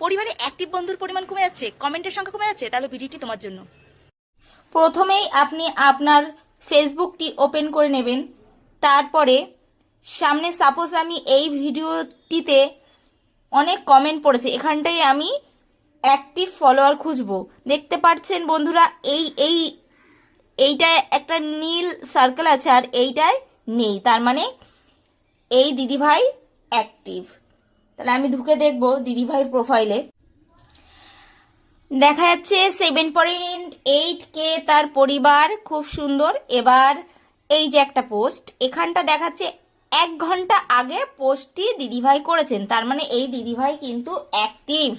পরিবারে অ্যাক্টিভ বন্ধুর পরিমাণ কমে যাচ্ছে, কমেন্টের সংখ্যা কমে যাচ্ছে, তাহলে ভিডিওটি তোমার জন্য। প্রথমেই আপনি আপনার ফেসবুকটি ওপেন করে নেবেন। তারপরে সামনে সাপোজ আমি এই ভিডিওটিতে অনেক কমেন্ট পড়েছে, এখানটাই আমি অ্যাক্টিভ ফলোয়ার খুঁজবো। দেখতে পাচ্ছেন বন্ধুরা, এইটায় একটা নীল সার্কেল আছে আর এইটায় নেই, তার মানে এই দিদিভাই অ্যাক্টিভ। তাহলে আমি ঢুকে দেখবো দিদিভাইয়ের প্রোফাইলে। দেখা যাচ্ছে 7.8K তার পরিবার, খুব সুন্দর। এবার এই যে একটা পোস্ট, এখানটা দেখাচ্ছে 1 ঘন্টা আগে পোস্টটি দিদিভাই করেছেন, তার মানে এই দিদিভাই কিন্তু অ্যাক্টিভ।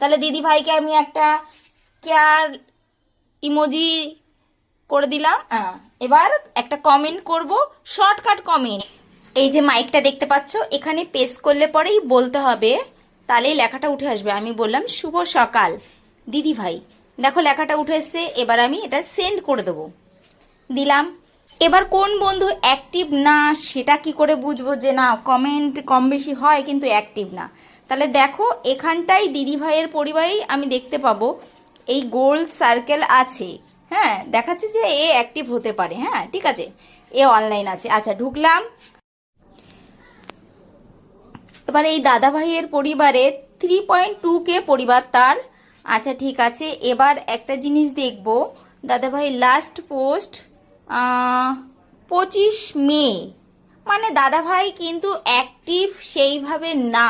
তাহলে দিদিভাইকে আমি একটা কেয়ার ইমোজি করে দিলাম। এবার একটা কমেন্ট করব, শর্টকাট কমেন্ট। এই যে মাইকটা দেখতে পাচ্ছ, এখানে পেস্ট করলে পরেই বলতে হবে, তাহলেই লেখাটা উঠে আসবে। আমি বললাম শুভ সকাল দিদিভাই, দেখো লেখাটা উঠে এসছে। এবার আমি এটা সেন্ড করে দেবো, দিলাম। এবার কোন বন্ধু অ্যাক্টিভ না সেটা কি করে বুঝবো যে না কমেন্ট কম বেশি হয় কিন্তু অ্যাক্টিভ না? তাহলে দেখো এখানটাই দিদিভাইয়ের পরিবারেই আমি দেখতে পাবো এই গোল সার্কেল আছে। হ্যাঁ, দেখাচ্ছে যে এ অ্যাক্টিভ হতে পারে। হ্যাঁ ঠিক আছে, এ অনলাইন আছে। আচ্ছা ঢুকলাম। এবার এই দাদা ভাইয়ের পরিবারে 3.2K পরিবার তার। আচ্ছা ঠিক আছে, এবার একটা জিনিস দেখব, দাদা ভাই লাস্ট পোস্ট 25 মে, মানে দাদা ভাই কিন্তু অ্যাক্টিভ সেইভাবে না।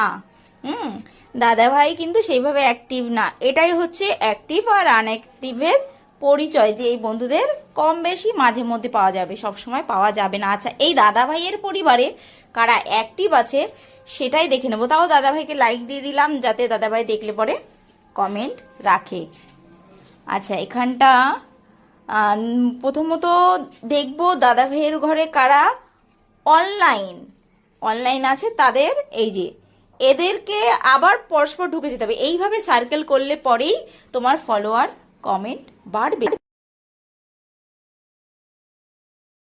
দাদা ভাই কিন্তু সেইভাবে অ্যাক্টিভ না। এটাই হচ্ছে অ্যাক্টিভ আর আনঅ্যাক্টিভের পরিচয়, যে এই বন্ধুদের কম বেশি মাঝে মধ্যে পাওয়া যাবে, সব সময় পাওয়া যাবে না। আচ্ছা এই দাদা ভাইয়ের পরিবারে কারা অ্যাক্টিভ আছে সেটাই দেখে নেবো। তাও দাদা ভাইকে লাইক দিয়ে দিলাম, যাতে দাদা ভাই দেখলে পরে কমেন্ট রাখে। আচ্ছা এখানটা প্রথমত দেখবো দাদা ভাইয়ের ঘরে কারা অনলাইন আছে, তাদের এই যে এদেরকে আবার পরস্পর ঢুকে যেতে হবে। এইভাবে সার্কেল করলে পরেই তোমার ফলোয়ার কমেন্ট বাড়বে।